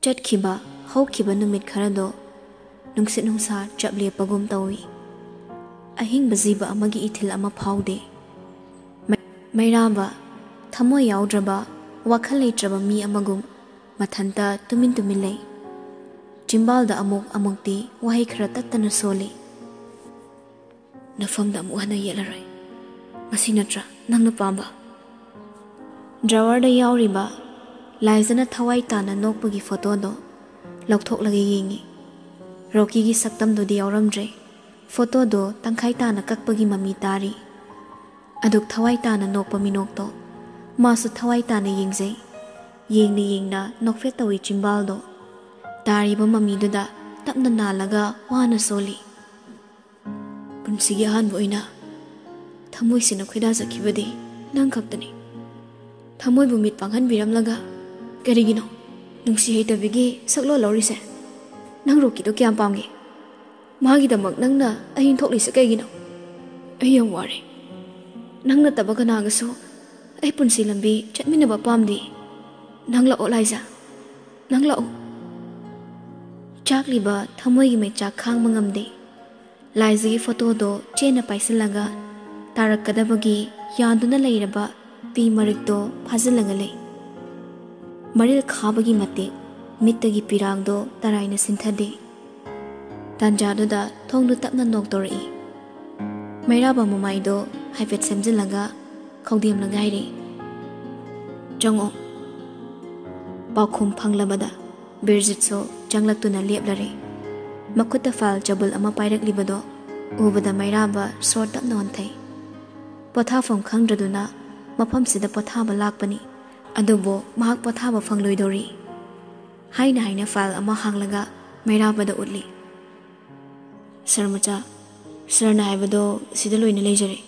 ꯆꯠꯈꯤꯕ ꯍꯧꯈꯤꯕ ꯅꯨꯃꯤꯠ ꯈꯔꯗꯣ ꯅꯨꯡꯁꯤꯠ ꯅꯨꯡꯁꯥ ꯆꯞ ꯂꯦꯞꯄꯒꯨꯝ ꯇꯧꯏ ꯑꯍꯤꯡꯕ ꯖꯤꯕ ꯑꯃꯒꯤ ꯏꯊꯤꯜ ꯑꯃ ꯐꯥꯎꯗꯦ ꯃꯩꯔꯥꯕ ꯊꯃꯣꯏ ꯌꯥꯎꯗ꯭ꯔꯕ ꯋꯥꯈꯜ ꯂꯩꯇ꯭ꯔꯕ ꯃꯤ ꯑꯃꯒꯨꯝ ꯃꯊꯟꯇ ꯇꯨꯃꯤꯟ ꯂꯩ ꯆꯤꯝꯕꯥꯜꯗ ꯑꯃꯨꯛꯇꯤ ꯋꯥꯍꯩ ꯈꯔ ꯇꯠꯇꯅ ꯁꯣꯜꯂꯤ ꯅꯐꯝꯗ ꯑꯃꯨꯛ ꯍꯟꯅ ꯌꯦꯠꯂꯔꯣꯏ ꯃꯁꯤ ꯅꯠꯇ꯭ꯔꯥ ꯅꯪꯅ ꯄꯥꯝꯕ ꯗ꯭ꯔꯋꯔꯗ ꯌꯥꯎꯔꯤꯕ ꯂꯥꯏꯖꯅ ꯊꯋꯥꯏ ꯇꯥꯅ ꯅꯣꯛꯄꯒꯤ ꯐꯣꯇꯣꯗꯣ ꯂꯧꯊꯣꯛꯂꯒ ꯌꯦꯡꯉꯤ ꯔꯣꯀꯤꯒꯤ ꯁꯛꯇꯝꯗꯨꯗꯤ ꯌꯥꯎꯔꯝꯗ꯭ꯔꯦ ꯐꯣꯇꯣꯗꯣ ꯇꯪꯈꯥꯏ ꯇꯥꯅ ꯀꯛꯄꯒꯤ ꯃꯃꯤ ꯇꯥꯔꯤ ꯑꯗꯨꯛ ꯊꯋꯥꯏ ꯇꯥꯅ ꯅꯣꯛꯄ ꯃꯤꯅꯣꯛꯇꯣ ꯃꯥꯁꯨ ꯊꯋꯥꯏ ꯇꯥꯅ ꯌꯦꯡꯖꯩ ꯌꯦꯡꯅ ꯅꯣꯛꯐꯦꯠ ꯇꯧꯏ ꯆꯤꯝꯕꯥꯜꯗꯣ ꯇꯥꯔꯤꯕ ꯃꯃꯤꯗꯨꯗ ꯇꯞꯅ ꯅꯥꯜꯂꯒ ꯋꯥꯅ ꯁꯣꯜꯂꯤ ꯄꯨꯟꯁꯤꯒꯤ ꯑꯍꯥꯟꯕ ꯑꯣꯏꯅ ꯊꯃꯣꯏꯁꯤꯅ ꯈꯣꯏꯗꯥꯖꯈꯤꯕꯗꯤ ꯅꯪ ꯈꯛꯇꯅꯤ ꯊꯃꯣꯏꯕꯨ ꯃꯤꯠ ꯄꯥꯡꯍꯟꯕꯤꯔꯝꯂꯒ ꯀꯔꯤꯒꯤꯅꯣ ꯅꯨꯡꯁꯤ ꯍꯩꯇꯕꯤꯒꯤ ꯁꯛꯂꯣꯟ ꯂꯧꯔꯤꯁꯦ ꯅꯪ ꯔꯣꯀꯤꯗꯣ ꯀꯌꯥꯝ ꯄꯥꯝꯒꯦ ꯃꯥꯒꯤꯗꯃꯛ ꯅꯪꯅ ꯑꯍꯤꯡ ꯊꯣꯛꯂꯤꯁꯦ ꯀꯩꯒꯤꯅꯣ ꯑꯩ ꯌꯥꯝ ꯋꯥꯔꯦ ꯅꯪ ꯅꯠꯇꯕ ꯀꯅꯥꯒꯁꯨ ꯑꯩ ꯄꯨꯟꯁꯤ ꯂꯝꯕꯤ ꯆꯠꯃꯤꯟꯅꯕ ꯄꯥꯝꯗꯦ ꯅꯪ ꯂꯥꯛꯑꯣ ꯂꯥꯏꯖꯥ ꯅꯪ ꯂꯥꯛꯑꯣ ꯆꯥꯛꯂꯤꯕ ꯊꯃꯣꯏꯒꯤ ꯃꯩꯆꯥꯛ ꯈꯥꯡꯕ ꯉꯝꯗꯦ ꯂꯥꯏꯖꯒꯤ ꯐꯣꯇꯣꯗꯣ ꯆꯦꯟꯅ ꯄꯥꯏꯁꯤꯜꯂꯒ ꯇꯥꯔꯛꯀꯗꯕꯒꯤ ꯌꯥꯟꯗꯨꯅ ꯂꯩꯔꯕ ꯄꯤ ꯃꯔꯤꯛꯇꯣ ꯐꯥꯖꯤꯜꯂꯒ ꯂꯩ ꯃꯔꯤꯜ ꯈꯥꯕꯒꯤ ꯃꯇꯤꯛ ꯃꯤꯠꯇꯒꯤ ꯄꯤꯔꯥꯡꯗꯣ ꯇꯔꯥꯏꯅ ꯁꯤꯟꯊꯗꯦ ꯇꯥꯟꯖꯥꯗꯨꯗ ꯊꯣꯡꯗꯨ ꯇꯞꯅ ꯅꯣꯛꯇꯣꯔꯛꯏ ꯃꯩꯔꯥꯕ ꯃꯃꯥꯏꯗꯣ ꯍꯥꯏꯐꯦꯠ ꯁꯦꯝꯖꯤꯜꯂꯒ ꯈꯧꯗꯦꯝꯂꯒ ꯍꯥꯏꯔꯛꯏ ꯆꯪꯉꯣ ꯄꯥꯎꯈꯨꯝ ꯐꯪꯂꯕꯗ ꯕꯤꯔꯖꯤꯠꯁꯨ ꯆꯪꯂꯛꯇꯨꯅ ꯂꯦꯞꯂꯔꯦ ꯃꯈꯨꯠꯇ ꯐꯥꯏꯜ ꯆꯕꯨꯜ ꯑꯃ ꯄꯥꯏꯔꯛꯂꯤꯕꯗꯣ ꯎꯕꯗ ꯃꯩꯔꯥꯕ ꯁꯣꯔ ꯇꯞꯅ ꯍꯣꯟꯊꯩ ꯄꯣꯊꯥꯐꯝ ꯈꯪꯗ꯭ꯔꯗꯨꯅ ꯃꯐꯝꯁꯤꯗ ꯄꯣꯊꯥꯕ ꯂꯥꯛꯄꯅꯤ ꯑꯗꯨꯕꯨ ꯃꯍꯥꯛ ꯄꯣꯊꯥꯕ ꯐꯪꯂꯣꯏꯗꯧꯔꯤ ꯍꯥꯏꯅ ꯐꯥꯏꯜ ꯑꯃ ꯍꯥꯡꯂꯒ ꯃꯩꯔꯥꯕꯗ ꯎꯠꯂꯤ ꯁꯔ ꯃꯆꯥ ꯁꯔꯅ ꯍꯥꯏꯕꯗꯣ ꯁꯤꯗ ꯂꯣꯏꯅ ꯂꯩꯖꯔꯦ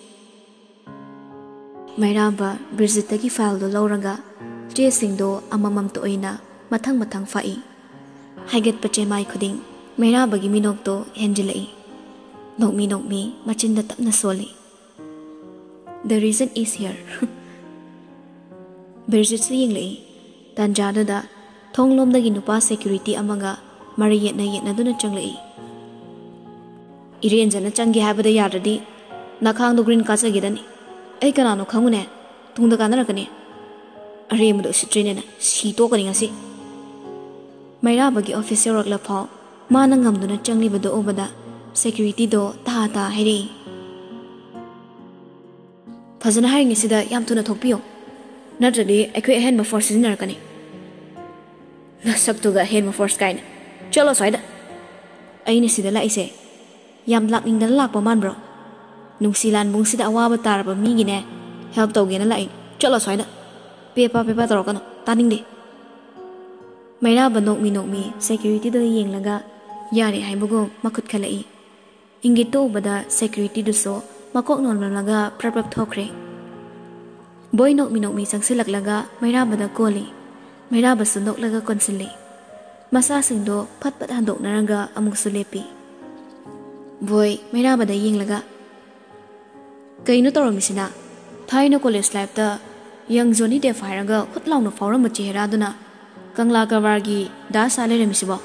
ꯃꯩꯔꯥꯕ ꯕꯤꯔꯖꯤꯠꯇꯒꯤ ꯐꯥꯏꯜꯗꯣ ꯂꯧꯔꯒ ꯆꯦꯁꯤꯡꯗꯣ ꯑꯃꯃꯝꯇ ꯑꯣꯏꯅ ꯃꯊꯪ ꯐꯥꯛꯏ ꯍꯥꯏꯒꯠꯄ ꯆꯦꯃꯥꯏ ꯈꯨꯗꯤꯡ ꯃꯩꯔꯥꯕꯒꯤ ꯃꯤꯅꯣꯛꯇꯣ ꯍꯦꯟꯖꯤꯜꯂꯛꯏ ꯅꯣꯛꯃꯤ ꯃꯆꯤꯟꯗ ꯇꯞꯅ ꯁꯣꯜꯂꯤ The reason is here ꯕꯤꯔꯖꯤꯠꯁꯨ ꯌꯦꯡꯂꯛꯏ ꯇꯥꯟꯖꯥꯗꯨꯗ ꯊꯣꯡꯂꯣꯝꯗꯒꯤ ꯅꯨꯄꯥ ꯁꯦꯀ꯭ꯌꯨꯔꯤꯇꯤ ꯑꯃꯒ ꯃꯔꯩ ꯌꯦꯠꯅꯗꯨꯅ ꯆꯪꯂꯛꯏ ꯏꯔꯦꯟꯖꯅ ꯆꯪꯒꯦ ꯍꯥꯏꯕꯗ ꯌꯥꯗ꯭ꯔꯗꯤ ꯅꯈꯥꯡꯗꯣ ꯒ꯭ꯔꯤꯟ ꯀꯥꯆꯒꯦꯗꯅꯤ ꯑꯩ ꯀꯅꯥꯅꯣ ꯈꯪꯉꯨꯅꯦ ꯇꯨꯡꯗ ꯀꯥꯟꯅꯔꯛꯀꯅꯤ ꯑꯔꯦꯝꯕꯗ ꯎꯁꯤꯠꯇ꯭ꯔꯤꯅꯦꯅ ꯁꯤ ꯇꯣꯛꯀꯅꯤ ꯉꯁꯤ ꯃꯩꯔꯥꯕꯒꯤ ꯑꯣꯐꯤꯁ ꯌꯧꯔꯛꯂꯐꯥꯎ ꯃꯥꯅ ꯉꯝꯗꯨꯅ ꯆꯪꯂꯤꯕꯗꯣ ꯎꯕꯗ ꯁꯦꯀ꯭ꯌꯨꯔꯤꯇꯤꯗꯣ ꯇꯥ ꯍꯥꯏꯔꯛꯏ ꯐꯖꯅ ꯍꯥꯏꯔꯤꯉꯩꯁꯤꯗ ꯌꯥꯝ ꯊꯨꯅ ꯊꯣꯛꯄꯤꯌꯣ ꯅꯠꯇ꯭ꯔꯗꯤ ꯑꯩꯈꯣꯏ ꯑꯍꯦꯟꯕ ꯐꯣꯔꯁ ꯁꯤꯖꯤꯟꯅꯔꯛꯀꯅꯤ ꯅꯁꯛꯇꯨꯒ ꯑꯍꯦꯟꯕ ꯐꯣꯔꯁ ꯀꯥꯏꯅ ꯆꯠꯂꯣ ꯁ꯭ꯋꯥꯏꯗ ꯑꯩꯅ ꯁꯤꯗ ꯂꯥꯛꯏꯁꯦ ꯌꯥꯝ ꯂꯥꯛꯅꯤꯡꯗꯅ ꯂꯥꯛꯄ ꯃꯥꯟꯕ꯭ꯔꯣ ꯅꯨꯡꯁꯤ ꯂꯥꯟꯕꯨꯡꯁꯤꯗ ꯑꯋꯥꯕ ꯇꯥꯔꯕ ꯃꯤꯒꯤꯅꯦ ꯍꯦꯜꯞ ꯇꯧꯒꯦꯅ ꯂꯥꯛꯏ ꯆꯠꯂꯣ ꯁ꯭ꯋꯥꯏꯗ ꯄꯦꯄꯥ ꯇꯧꯔꯛꯀꯅꯣ ꯇꯥꯅꯤꯡꯗꯦ ꯃꯩꯔꯥꯕ ꯅꯣꯛꯃꯤ ꯁꯦꯀ꯭ꯌꯨꯔꯤꯇꯤꯗ ꯌꯦꯡꯂꯒ ꯌꯥꯔꯦ ꯍꯥꯏꯕꯒꯨꯝ ꯃꯈꯨꯠ ꯈꯜꯂꯛꯏ ꯏꯪꯒꯤꯠꯇꯣ ꯎꯕꯗ ꯁꯦꯀ꯭ꯌꯨꯔꯤꯇꯤꯗꯨꯁꯨ ꯃꯀꯣꯛ ꯅꯣꯟꯂꯝꯂꯒ ꯄ꯭ꯔꯞ ꯊꯣꯛꯈ꯭ꯔꯦ ꯕꯣꯏ ꯅꯣꯛꯃꯤ ꯆꯪꯁꯤꯜꯂꯛꯂꯒ ꯃꯩꯔꯥꯕꯗ ꯀꯣꯜꯂꯤ ꯃꯩꯔꯥꯕꯁꯨ ꯅꯣꯛꯂꯒ ꯀꯣꯟꯁꯤꯜꯂꯤ ꯃꯁꯥꯁꯤꯡꯗꯣ ꯐꯠ ꯍꯟꯗꯣꯛꯅꯔꯒ ꯑꯃꯨꯛꯁꯨ ꯂꯦꯞꯄꯤ ꯕꯣꯏ ꯃꯩꯔꯥꯕꯗ ꯌꯦꯡꯂꯒ ꯀꯩꯅꯣ ꯇꯧꯔꯝꯃꯤꯁꯤꯅ ꯊꯥꯏꯅ ꯀꯣꯂꯦꯖ ꯂꯥꯏꯐꯇ ꯌꯪ ꯖꯣꯅꯤ ꯗꯦꯞ ꯍꯥꯏꯔꯒ ꯈꯨꯠ ꯂꯥꯎꯅ ꯐꯥꯎꯔꯝꯕ ꯆꯦꯍꯦꯔꯥꯗꯨꯅ ꯀꯪꯂꯥ ꯀꯔꯕꯥꯔꯒꯤ ꯗꯥꯁꯥ ꯂꯩꯔꯝꯃꯤꯁꯤꯕꯣ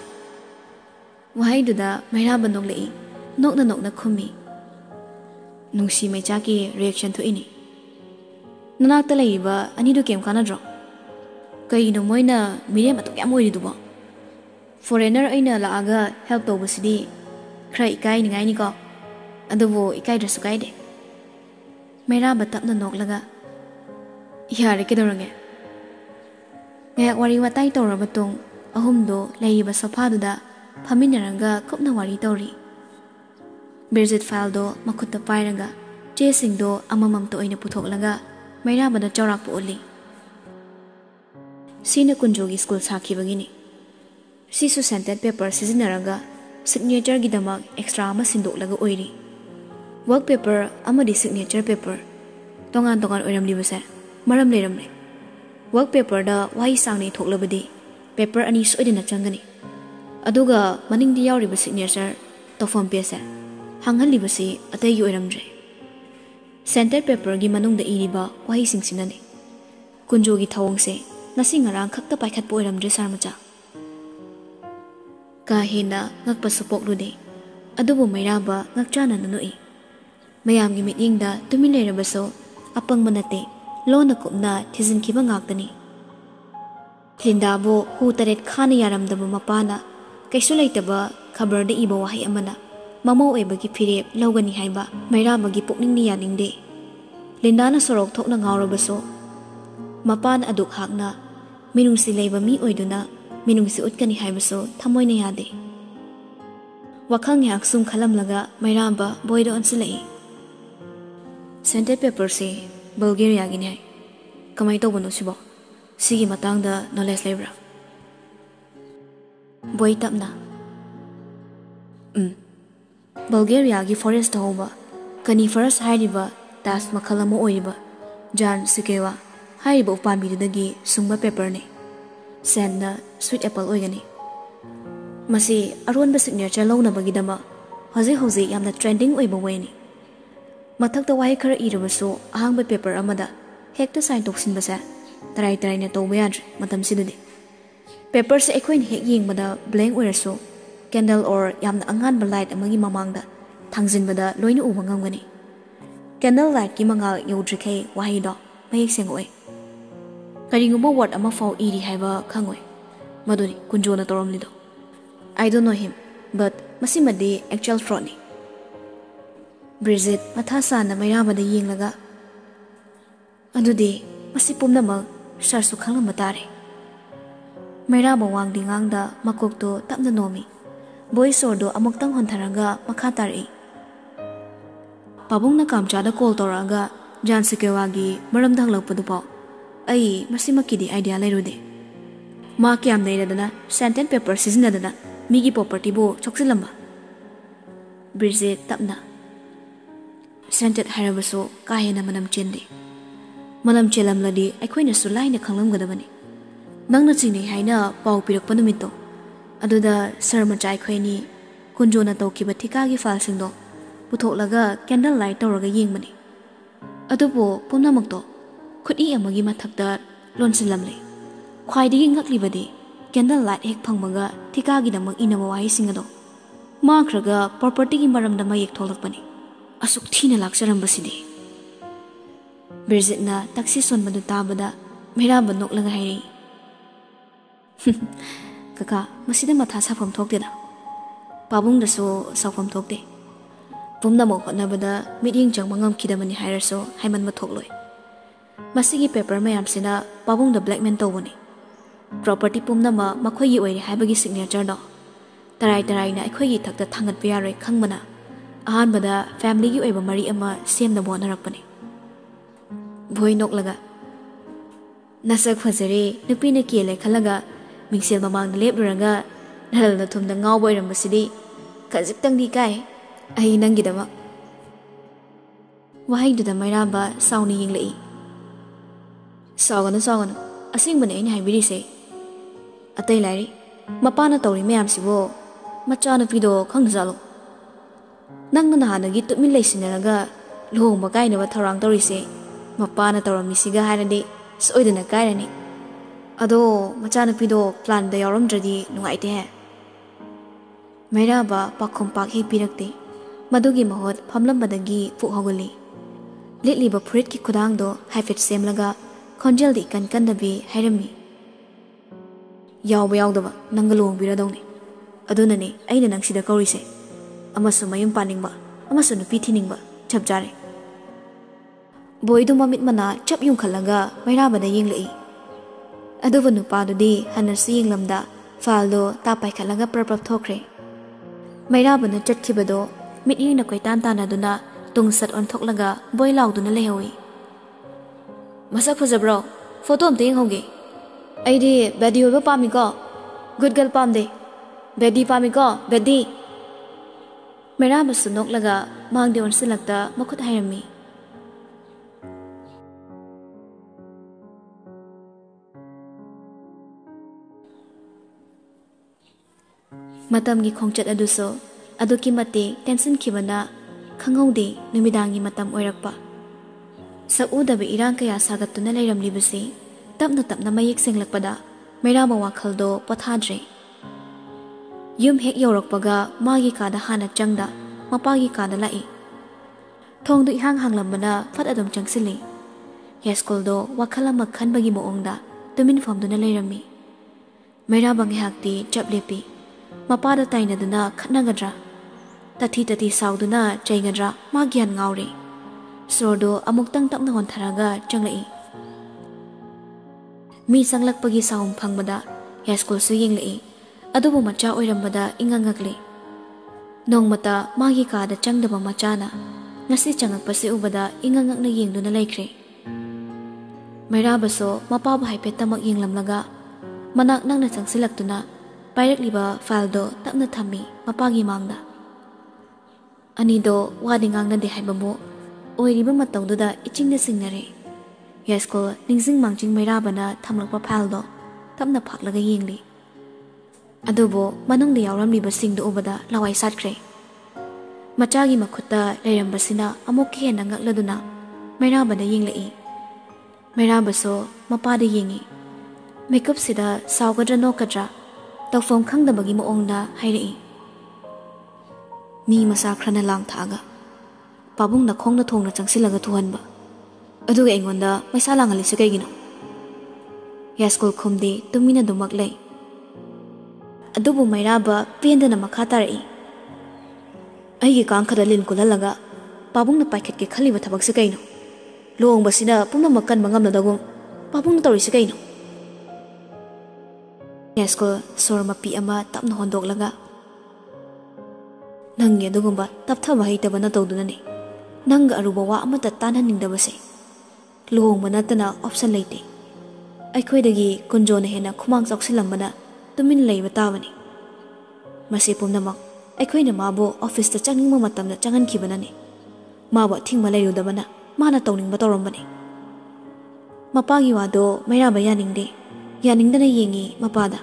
ꯋꯥꯍꯩꯗꯨꯗ ꯃꯩꯔꯥꯕ ꯅꯣꯛꯂꯛꯏ ꯅꯣꯛꯅ ꯈꯨꯝꯃꯤ ꯅꯨꯡꯁꯤ ꯃꯩꯆꯥꯛꯀꯤ ꯔꯤꯌꯦꯛꯁꯟ ꯊꯣꯛꯏꯅꯤ ꯅꯅꯥꯛꯇ ꯂꯩꯔꯤꯕ ꯑꯅꯤꯗꯨ ꯀꯩꯝ ꯀꯥꯟꯅꯗ꯭ꯔꯣ ꯀꯩꯒꯤꯅꯣ ꯃꯣꯏꯅ ꯃꯤꯔꯦꯝ ꯑꯗꯨꯛ ꯌꯥꯝ ꯑꯣꯏꯔꯤꯗꯨꯕꯣ ꯐꯣꯔꯦꯟꯅꯔ ꯑꯩꯅ ꯂꯥꯛꯑꯒ ꯍꯦꯜꯞ ꯇꯧꯕꯁꯤꯗꯤ ꯈꯔ ꯏꯀꯥꯏꯅꯤꯉꯥꯏꯅꯤꯀꯣ ꯑꯗꯨꯕꯨ ꯏꯀꯥꯏꯗ꯭ꯔꯁꯨ ꯀꯥꯏꯗꯦ ꯃꯩꯔꯥꯕ ꯇꯞꯅ ꯅꯣꯛꯂꯒ ꯌꯥꯔꯦ ꯀꯩꯗꯧꯔꯒꯦ ꯉꯥꯏꯍꯥꯛ ꯋꯥꯔꯤ ꯋꯥꯇꯥꯏ ꯇꯧꯔꯕ ꯃꯇꯨꯡ ꯑꯍꯨꯝꯗꯣ ꯂꯩꯔꯤꯕ ꯁꯣꯐꯥꯗꯨꯗ ꯐꯝꯃꯤꯟꯅꯔꯒ ꯀꯨꯞꯅ ꯋꯥꯔꯤ ꯇꯧꯔꯤ ꯕꯤꯔꯖꯤꯠ ꯐꯥꯏꯜꯗꯣ ꯃꯈꯨꯠꯇ ꯄꯥꯏꯔꯒ ꯆꯦꯁꯤꯡꯗꯣ ꯑꯃꯃꯝꯇ ꯑꯣꯏꯅ ꯄꯨꯊꯣꯛꯂꯒ ꯃꯩꯔꯥꯕꯗ ꯆꯥꯎꯔꯥꯛꯄ ꯎꯠꯂꯤ ꯁꯤꯅ ꯀꯨꯟꯖꯣꯒꯤ ꯁ꯭ꯀꯨꯜ ꯁꯥꯈꯤꯕꯒꯤꯅꯤ ꯁꯤꯁꯨ ꯁꯦꯟꯇꯦꯠ ꯄꯦꯄꯔ ꯁꯤꯖꯤꯟꯅꯔꯒ ꯁꯤꯒꯅꯦꯆꯔꯒꯤꯗꯃꯛ ꯑꯦꯛꯁꯇ꯭ꯔꯥ ꯑꯃ ꯁꯤꯟꯗꯣꯛꯂꯒ ꯑꯣꯏꯔꯤ ꯋꯥꯔꯛ ꯄꯦꯄꯔ ꯑꯃꯗꯤ ꯁꯤꯒꯅꯦꯆꯔ ꯄꯦꯄꯔ ꯇꯣꯉꯥꯟ ꯑꯣꯏꯔꯝꯂꯤꯕꯁꯦ ꯃꯔꯝ ꯂꯩꯔꯝꯂꯦ ꯋꯥꯔꯛ ꯄꯦꯄꯔꯗ ꯋꯥꯍꯩ ꯁꯥꯡꯅ ꯏꯊꯣꯛꯂꯕꯗꯤ ꯄꯦꯄꯔ ꯑꯅꯤ ꯁꯣꯏꯗꯅ ꯆꯪꯒꯅꯤ ꯑꯗꯨꯒ ꯃꯅꯤꯡꯗ ꯌꯥꯎꯔꯤꯕ ꯁꯤꯒꯅꯦꯆꯔ ꯇꯧꯐꯝ ꯄꯦꯖꯁꯦ ꯍꯥꯡꯍꯜꯂꯤꯕꯁꯤ ꯑꯇꯩꯒꯤ ꯑꯣꯏꯔꯝꯗ꯭ꯔꯦ ꯁꯦꯟꯇꯦꯠ ꯄꯦꯄꯔꯒꯤ ꯃꯅꯨꯡꯗ ꯏꯔꯤꯕ ꯋꯥꯍꯩꯁꯤꯡꯁꯤꯅꯅꯤ ꯀꯨꯟꯖꯣꯒꯤ ꯊꯧꯑꯣꯡꯁꯦ ꯉꯁꯤ ꯉꯔꯥꯡ ꯈꯛꯇ ꯄꯥꯏꯈꯠꯄ ꯑꯣꯏꯔꯝꯗ꯭ꯔꯦ ꯁꯥꯔ ꯃꯆꯥ ka hena ngakpa supok lude adubu mairaba ngakchana nanui mayam gi mitingda tumin leirabaso apang manate lona kupna thizin kiba ngaktani Lindabo hu taret khana yaramdaba mapana kaisu leitaba khabar de iba wahi amana mamo ebagi phirep logani haiba mairaba gi pukning ni yaningde Lindana sorok thokna ngawrabaso mapan aduk hakna minungsi leiba mi oiduna minungsi utkani haibaso thamoina yade wakhang yak sum khalamlaga mairaba boido ansilai scented paper se Bulgaria gi nai kamai to bono sibo sigi matangda knowledge lebra boy tapna Bulgaria gi forest hoba coniferous hairiba tas makhalamo oiba jan sikewa hairiba upambi dagi sungba paper ne sen na sweet apple oigani masi Arun ba signature lawna bagidama hoje yamna trending oiba weni mathakta wai khara irabaso ahangba paper amada hekta sign toksin basa tarai na tawba yadre matam sidudi paper se ekhoin hek yengmada blank oiraso candle or yamna anganba light amagi mamangda thangjinbada loina uba ngamgani candle light ki mangal yodrikai wahi do mayek sengoi karingumba word ama fau iri haiba khangoi maduri kunjona toromlido I don't know him but masimadi actual fraud ni Bridget mathasa na mairaba da yenglaga adudi masi pumnama sarsu khanglam tare mairaba wangdi ngangda makokto tapna nomi boy sordo amoktang hontharaga makha tari pabungna kamchada call toraga jan sikewagi maram danglaupadu paw ai masimakidi idea lairude ma kyam neidana sentence paper sizinadana migi property bo choksilamba Bridget tapna scented harabaso kahena manam chende manam chelamladi aikhoina sulaina khanglamgadabani nangna chini haina pau pirakpa numito aduda sarma chai khoini kunjona tawkiba thika gi file singdo putholaga candle light tawraga yengmani adubo punamakto khudi amagi mathakta lonsilamle khwaidigi ngaklibadi candle light hek phangmaga thika gi damak inama wahi singado makhraga property gi maramda mayek tholakpani asuk thina lakcharambasidi Bridget na taxi son badu tabada mairaba noklaga hairi kaka masida matha safam thokdeda pabung da so safam thokde pumna mo hotnabada meeting jang mangam kidamani hairaso haiman ma thokloi masigi paper mayam sina pabung da blackmail tawbani property pumna ma makhoi gi oire haibagi signature do tarai na akhoi gi thakta thangat pe yaroi khangmana ahan bada family gi oiba mari ama semna mo narakpani boy noklaga nasak phajare nupina kele khalaga mingsel mamang lebranga nal na thumda ngaw boirambasidi khajiktang di kai ai nangidama wahai duda mairaba sauni yinglei sawganu asingbane aina haibiri se atai lairi mapana tawri mayam sibo machana pido khangzalo nangna nahanagi tumin leisinaraga lohongba kainaba tharang tawrise mapana tawramisiga hairadi soidana kairani ado machana pido plan da yaramdradi nungaite he mairaba pakhom pak he pirakte madugi mahot phamlambadagi puhogoli litliba fruit ki khudang do haifet semlaga khonjel di kan dabi hairami yawba yawdaba nangalong biradongni adunani aina nangsida kaurise amasu mayum paningba amasu nupi thiningba chapjare boidu mamit mana chap yung khalaga mairaba da yenglei aduba nupa dudi hanasi yenglamda faldo tapai khalaga prapap thokre mairaba na chatkibado mityi na koitan tana duna tungsat on thoklaga boy lauduna lehawi masak phajabro photo amte yenghoge aidi badi hoba pami ko good girl pamde badi pami ko badi mairaba sunok laga mangde on silakta makhut hairami matamgi khongchat aduso aduki mate tension khibana khangaude numidangi matam oirakpa sakudaba irang kaya sagatuna leiramlibase tapna mayek senglakpada mairaba wakhaldo pothadre Yum hek yorokpaga magi kada hana changda mapagi kada lai. Thong du ihang hanglambana fat adom changsili. Yaskol do wakhala makhan bagi moongda tumin famduna leirami. Mera bangi hakti chap lepi. Mapada taina duna khatnagadra. Tati sauduna chaigadra magian ngauri. Sordo amuktang tapna hontharaga changlai. Mi sanglakpagi saum phangmada Yaskol su yinglai. Adubu macha oirambada ingangakli. Nongmata magi kada changdaba machana. Ngasi changakpasi ubada ingangakna yingduna laikre. Mairabaso mapaba haipetamak yinglamlaga. Manak nangna changsilaktuna pairakliba fildo tapna thammi mapagi mangda. Anido wadingang na de haibamo oiriba matawduda ichingna singnare. Yaskol ningsing mangching mairabana thamlakpa fildo tapna phaklaga yingli. Adubo manungda yawramliba singdo ubada lawai satkre. Machagi makhutta leirambasina amuk hena ngakladuna mairabada yinglai. Mairabaso mapada yingi. Makeup sida saugadra nokadra tawfom khangdabagi moongda hairei. Mi masa khrana lang thaga. Pabungna khongna thongna changsilaga thuhanba. Aduga engonda maisa langalise kaigino. Yaskol khumdi tumina dumak lei. Adubu mairaba pendana makha tarai. Aigi kangkhada lin kulalaga pabungna paikhatke khaliba thabak se kaino. Loong basina pumna makkan mangamnadagum pabungna tawri se kaino. Yaskol sor mapi ama tapna hondoklaga. Nangi adugumba tapthaba heitabana tawdunani. Nanga aruba wa amata tanhaningdabase. Loong manatana option leite. Aikhoidagi kunjona hena khumang choksilambana tumin leiba tabani. Masi pumnamak aikhoina mabo office ta changingma matamda changankhibana ni. Mabo thingma leirudabana mana tawningba tawrambani. Mapagi wado mairaba yaningde. Yaningdana yengi mapada.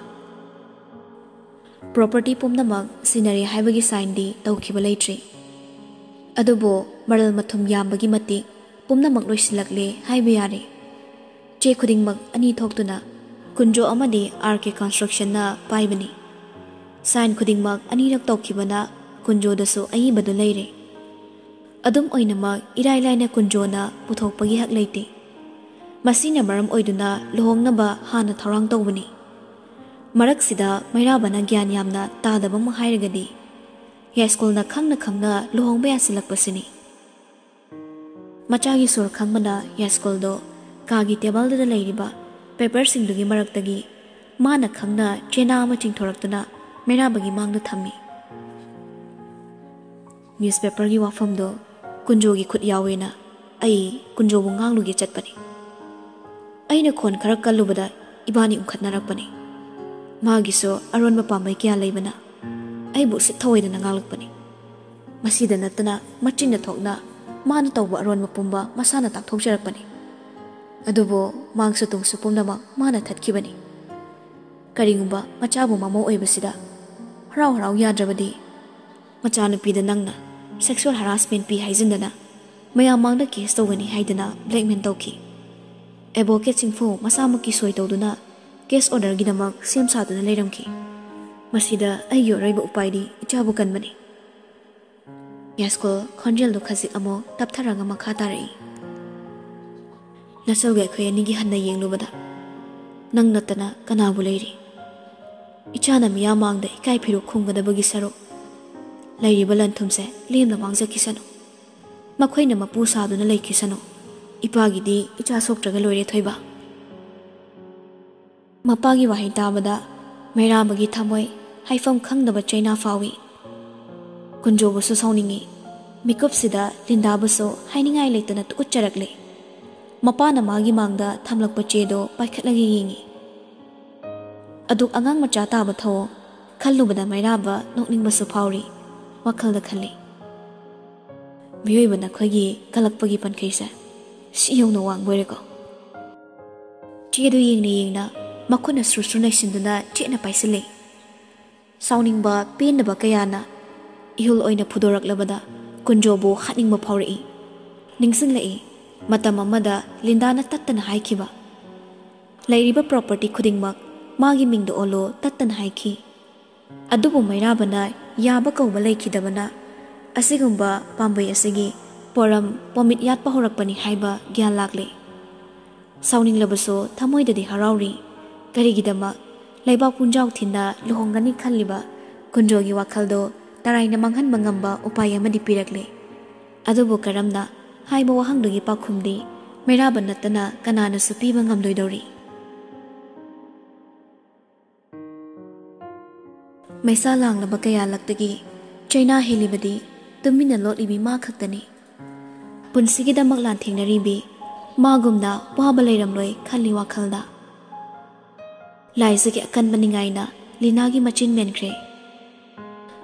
Property pumnamak scenery haibagi sign di tawkhiba leitri. Adubo maral mathum yambagi mati pumnamak loisilakle haiba yare. Che khudingmak ani thoktuna kunjo amadi RK construction na paibani. Sign khudingmak ani rak tawkhibana kunjo daso aibadu leire. Adum oinamak irai laina kunjo na puthokpagi hak leite. Masina maram oiduna luhongnaba hana tharang tawbani. Maraksida mairabana gyan yamna tadabam hairagadi. Yaskol na khangna luhongba yasilakpasini. Machagi sur khangmana Yaskol do kagi table da leiriba paper singdugi maraktagi mana khangna chena ama chingthoraktuna mairabagi mangda thammi. Newspaper gi wafam do kunjogi khut yawena ai kunjobu nganglugi chatpani. Aina khon khara kallubada ibani umkhatnarakpani. Magiso Arun mapamai kya leibana. Aibu sit thawaidana ngalakpani. Masida natana machinna thokna mana tawba Arun mapumba masana takthokjarakpani. Adubo mangsa tungsu pumnama mana thatkibani. Karingumba machabu mamo oibasida harau yadrabadi machanupida nangna sexual harassment pi haizindana mayam mangda case tawgani haidana blackmail tawki. Advocate singfu masamaki soi tawduna case order gidamak sem saduna leiramki. Masida ayyo raiba upaidi ichabu kanbani. Yaskol khonjel do khazik amo taptharanga makha tarai. Nasalga khoyani gi hanna yenglubada nang natana kanabu leiri. Ichana miya mangda ikai phiru khunggadabagi saruk lairi balan thumse lemna mangja kisano. Makhoina mapu saduna leikisano. Ipagi di icha soktraga loire thoiba. Mapagi wahi tabada mairabagi thamoi haifam khangdaba chaina fawi. Kunjobu su sauningi mikop sida lindabaso hainingai leitana utcharakle. Mapana magi mangda thamlakpa chedo paikhatlagi yingi. Aduk angang macha taba thawo khallubada mairaba nokningbasu phawri wakhalda khalli. Miyoibana khoigi kalakpagi pankhaisa siyongna wangboireko. Chedu yingna makuna srusruna sinduna chena paisile. Sauningba pendaba kayana ihul oina phudoraklabada kunjobu khatningba phawri. Ningsinglai matam amada lindana tattana haikhiba. Lairiba property khudingmak magi mingdo olo tattana haikhi. Adubu Mairabana Yaba Kova Lakidabana Asigumba Pambai Asigi Poram Pomit Yat Pahorakpani Haiba Gyan Lakli Sounding Labaso Tamoy de Harauri Karigidama Laibak Punjau Tinda Luhongani Kaliba Kunjogi Wakaldo Tarai Namanghan Mangamba Upayama di Pirakli Adubu Karamna Haiba Wahangdugi Pakumdi Mairabanatana Kanana Supi Bangamdoi Maisa lang na bagaya laktagi China helibadi tumina lot ibi ma khaktani punsigi da maglan thengnari bi magumna waba leiramloi khali wakhalda laisagi akan baningai na linagi machin menkhre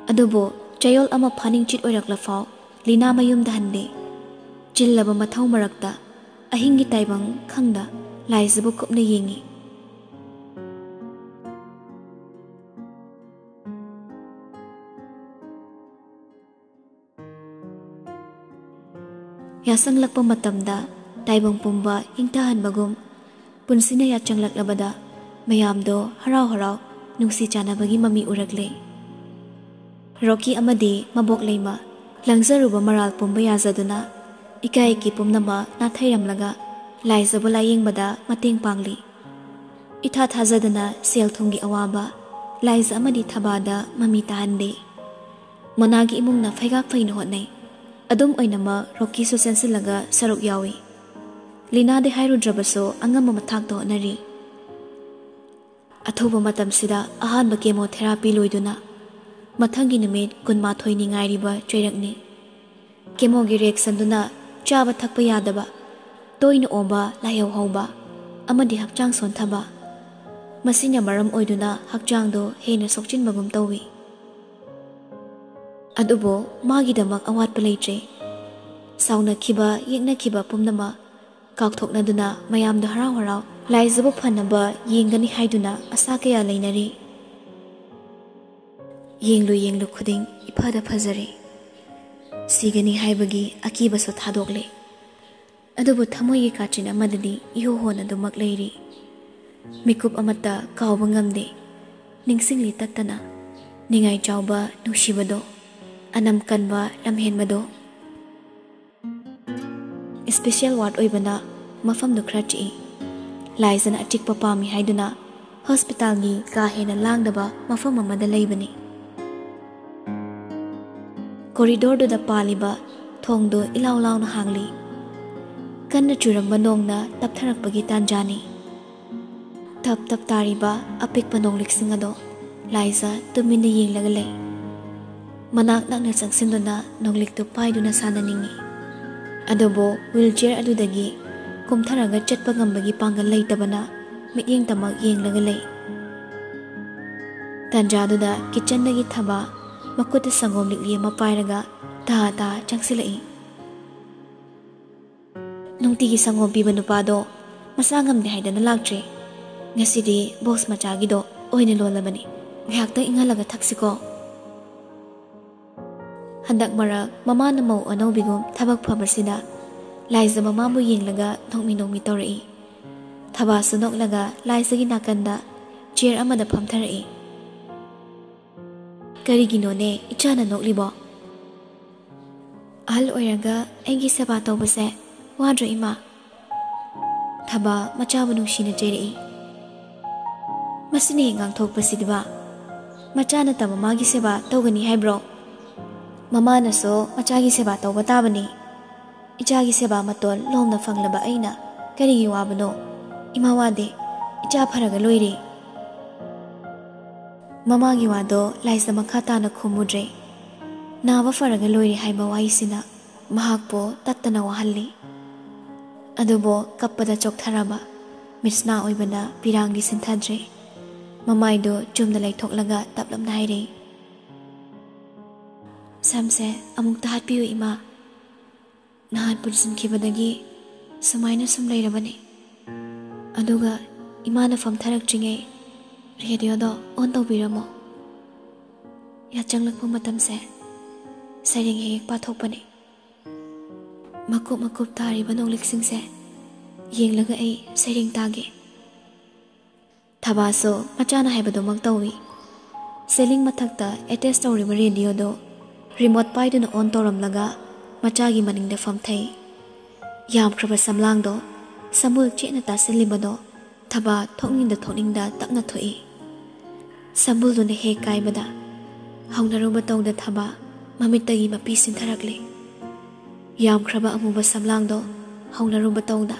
adubo chayol ama phaning chit oirakla faw lina mayum da hande chillaba mathau marakta ahingi taibang khangda laisabu kopna yengi Yasang lakpa matamda taibang pumba ingtahan bagum punsina ya changlak labada mayamdo harau nungsi chanabagi mami uragle Rocky amadi mabok leima langzaruba maral pumba yazaduna ikai ki pumnama nathairamlaga laizabu layingbada mating pangli itha thazadana sel thungi awaba laiza amadi thabada mami tahande monagi imungna faigak faina hotnai Adum oinama Rocky so sensilaga saruk yawi Lina de hairu drabaso angam mathak to nari Athoba matam sida ahan ba chemotherapy loiduna mathangi numit kunma thoini ngairiba cheirakni chemo gi reaction duna chaba thakpa yadaba toina oba layau hauba amadi hakchang sonthaba masinya maram oiduna hakchang do hena sokchin bagum tawi Adubo magi damak awat palaitre sauna khiba yekna khiba pumnama kakthokna duna mayam do harau laizabu phanaba yengani haiduna asa kaya leinari yenglu khuding iphada phajare sigani haibagi akiba so thadokle adubo thamoyi kachina madadi iho hona dumak leiri mikup amata kawba ngamde ningsingli tattana ningai chawba nushibado Anam kanba lamhen mado Special ward oibana mafam do krachi Laizana achik papami haiduna hospital ni ka hena langdaba mafam amada leibani Corridor do da paliba thong do ilaw na hangli Kanna churamba nongna taptharakpagi tanjani Tap tariba apik panong liksing ado Laiza tumina yinglaga lay Manak nak na sangsinduna nonglik to paiduna sana ningi. Adobo wheelchair adudagi kumtharaga chatpa ngambagi pangal leitabana mityeng tamag yenglaga lei. Tanjaduda kitchen dagi thaba makuta sangom likli mapairaga ta changsilai. Nungtigi sangom piba nupado masangam di haidana lagtre. Ngasidi boss machagi do oine lolabani. Ngayakta ingalaga taksiko. Handak marak mama na mau anaw bigom tabak pabasida Laiza mama mo yenglaga nongmi torai Thaba sunok laga Laiza ginakanda chair amada pamtharai Karigino ne ichana noklibo Ahal oiraga engi seba tawbase wadra ima Thaba machaba nungshina cherai Masini hingang thokpasidiba Machana tama magi seba tawgani haibro Mama na so machagi seba tawba tabani Ichagi seba matol lomna fanglaba aina karigi wabano Imawade icha pharaga loire Mama gi wado Laiza makata na khumudre Naba faraga loire haiba waisina Mahakpo tattana wahalli Adubo kappada choktharaba Misna oibana pirangdi sinthadre Mamaido jumna laithoklaga taplamna haire Samse amuk tahat piyo ima Nahat punsin kibadagi Samaina sum lairabani Aduga ima na famtharak chingay Radio do on tawbiramo Yatjanglak po matamse Sayring hiyik pathokpani Makup tari banong liksingse Yenglaga ay sayring tage Tabaso machana haibado magtawi ceiling मथक्ता attach तौरिबा रेडियोदो remote पाइदुना on तौरमलगा मचागी मनिंगदा फमथै यामख्रबा समलांगदो समूल चेना तासिलिबदो थबा थोंनिंदा तपना थोई समूलदुना हे काइबदा हौनरुबा तौदा थबा ममित्तगी मपी सिंथरकले यामख्रबा अमुबा समलांगदो हौनरुबा तौदा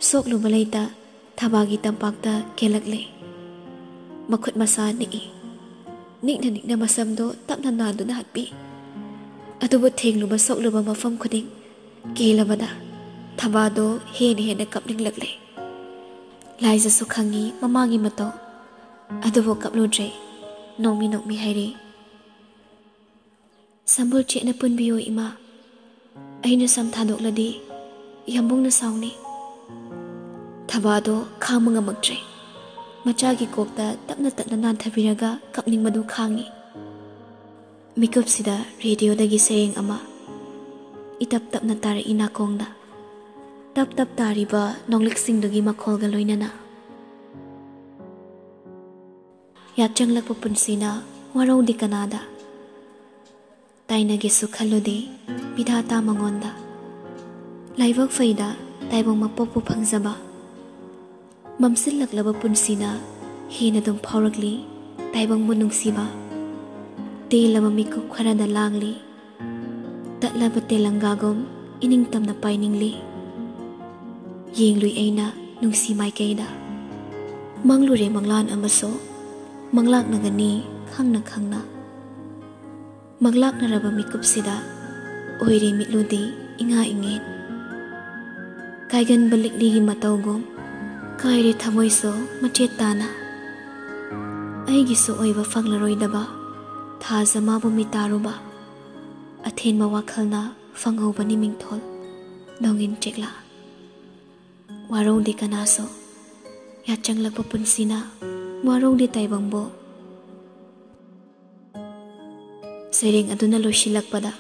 सोकलुबा लेता थबागी तंपाकता केलकले मखुत मसा निकना मसमदो तपना नादुना हत्पी अदुबो थेंगलुबा सोकलुबा मफम खुदिंग केलबदा थबादो हेन कपनिंगलकले लाइजसु खंगी ममागी मतौ अदुबो कपलुद्रे नोमी हाइरे संबुल चेना पुनबियो इमा अइना सम थादोकलदी यम्बुंगना साउनी थबादो खामंगमक्त्रे मचागी कोकता तपना नाथबिरगा कपनिंग मदु खांगी मिकुपसिदा रेडियोदगी सेरेंग अमा इतप तपना तार इना कोंगदा तप तारिबा नोंगलिकसिंगदगी मखोलगा लोइनना याचंगलकपा पुनसिना वारौदी कनादा ताइनगे सुखलुदे विधाता मंगोंदा लाइवक फैदा ताइबोंग मपोपु फंगजबा ममसिलकलबा पुनसिना हेनदुम फावरकली ताइबोंग नुंगसिबा तेलबा मिकुप खरादा लांगली तटलबा तेलंगागुम इनिंग तमना पाइनिंगली येंगलुई अइना नुंगसी माइकैदा मंगलुरे मंगलान अमसो मंगलाकनगनी खंगना मंगलाकनरबा मिकुपसिदा ओइरे मिटलुदे इंगा इंगेन काइगन बलिकलीगी मतौगुम काइरे थमोइसो मचेत ताना अइगिसो ओइबा फंगलरोइदबा थाजमाबु मितारुबा अथेनबा वाखलना फंगौबा निमिंगथोल नोंगिन चेकला वारौदी कनासो याचंगलकपा पुनसिना वारौदी ताइबंगबो सेरेंग अदुना लोइसिलकपदा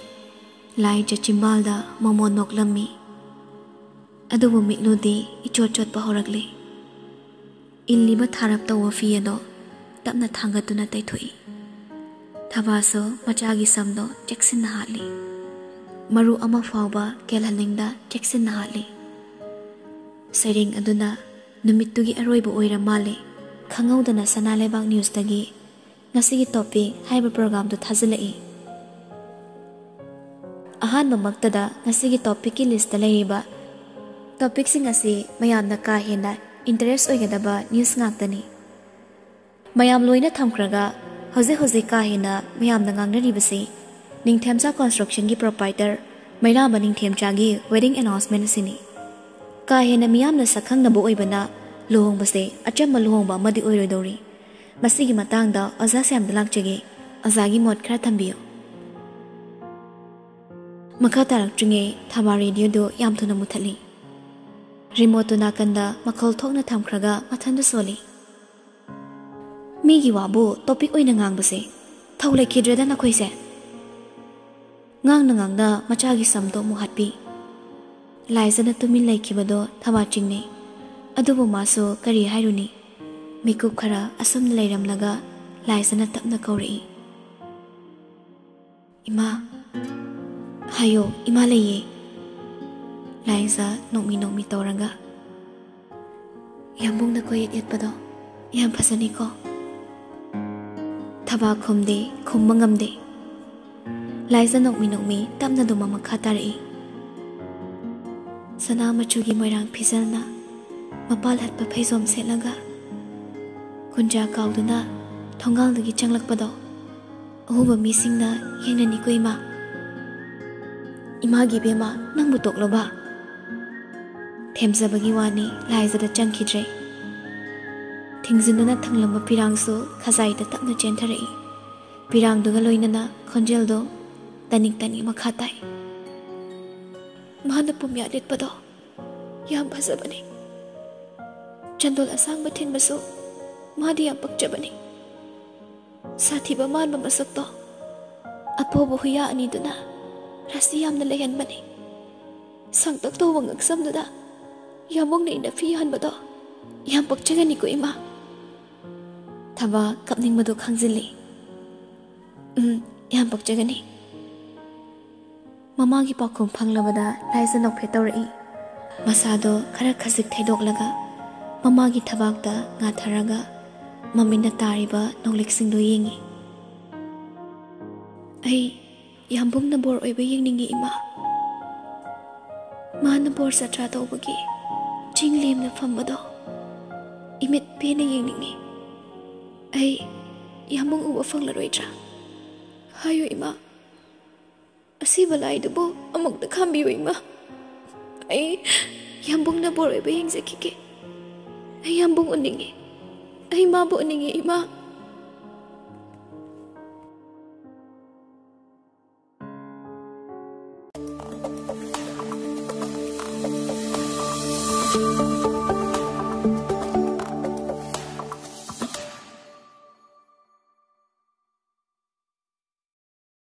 लाइजा चिम्बालदा ममोन नोकलम्मी अदुबु मिटलुदी इचोचोतपा हौरकले इल्लिबा थारप तौवा फी अदो तपना थांगतुना तैथोई थबासो मचागी समदो चेक्सिन्ना हाली मरु अमा फावबा केलहनिंगदा चेक्सिन्ना हाली सेरेंग अदुना नुमित्तुगी अरोइबा ओइरा माले खंगौदना सनालेबाग न्यूज़दगी ngasi topic haiba program do thazilai ahan mamaktada ngasi topic ki list ta leiba topic sing asi mayam na ka hena interest oigadaba news ngaktani mayam loina thamkraga hoje ka hena mayam na ngangnari basi ningthemsa construction gi proprietor mairaba ningthemcha gi wedding announcement sini ka hena miyam na sakhang na bo oibana lohong base acham lohong ba madi oirodori masigi matangda aza sam dalakchege azagi mod khara thambiyo makha tarak tringe thama radio do yam thuna muthali remote na kanda makhol thokna thamkhraga mathanda soli migi wabu topic oina ngang base thaule khidreda na khoise ngang da machagi samdo mu hatpi laizana tumin laikibado thama chingne adubu maso kari hairuni मिकुप खरा असम लैरमलगा लाइजना तपना कौरी इमा हायो इमा लैये लाइजा Nomi Tauranga यम्बुंगना को येतपदो याम फसनी को थबा खुमदे खुमंगमदे लाइजा नोमी तपना दुमा मखा तारई सना मचुगी मोइरांग फिजलना मपाल हत्पा फैजोम सेलगा कुंजा काउदुना थोंगालदगी चंगलकपदो अहुबा मिसिंगना येंगननी को इमागी बेमा नंगबु तोकलोबा थेमजबगी वानी लाइजदा चंखिद्रे थिंगजिनना थंगलंबा पिरांगसु खजाइदा तपना चेंथरई पिरांगदुगा लोइनना खंजेलदो तनिक मखा ताई माना पुम्या लेटपदो याम फजबनी चंदोल असांगबा थिनबसु मादी याम पक्चबनी साथीबा मानबा मसक्तो अपोबो हुया अनिदुना रासि यामना लेहनबनी संतक तोबा ngaksamduda yamong nei na fi hanbado yam pakchagani ko ima thaba kapning madu khangjili Yam pakjagani. Mamagi pakum panglabada laisa nokphe tawrai. Masado khara khasik thaidoklaga mamagi thabakta ngatharaga maminda tariba nokleksingdo yengi. Ai yambumna bor oiba yengningi ima. Mana bor satra tawbagi chinglemna fambado imit pena yengningi. Ai yambung uba fanglaroidra. Hayo ima. Asiba laidubo amukda khambiyo ima. Ai yambung na bor oiba yengjakike. Ai yambung uningi. Ai mabu uningi ima.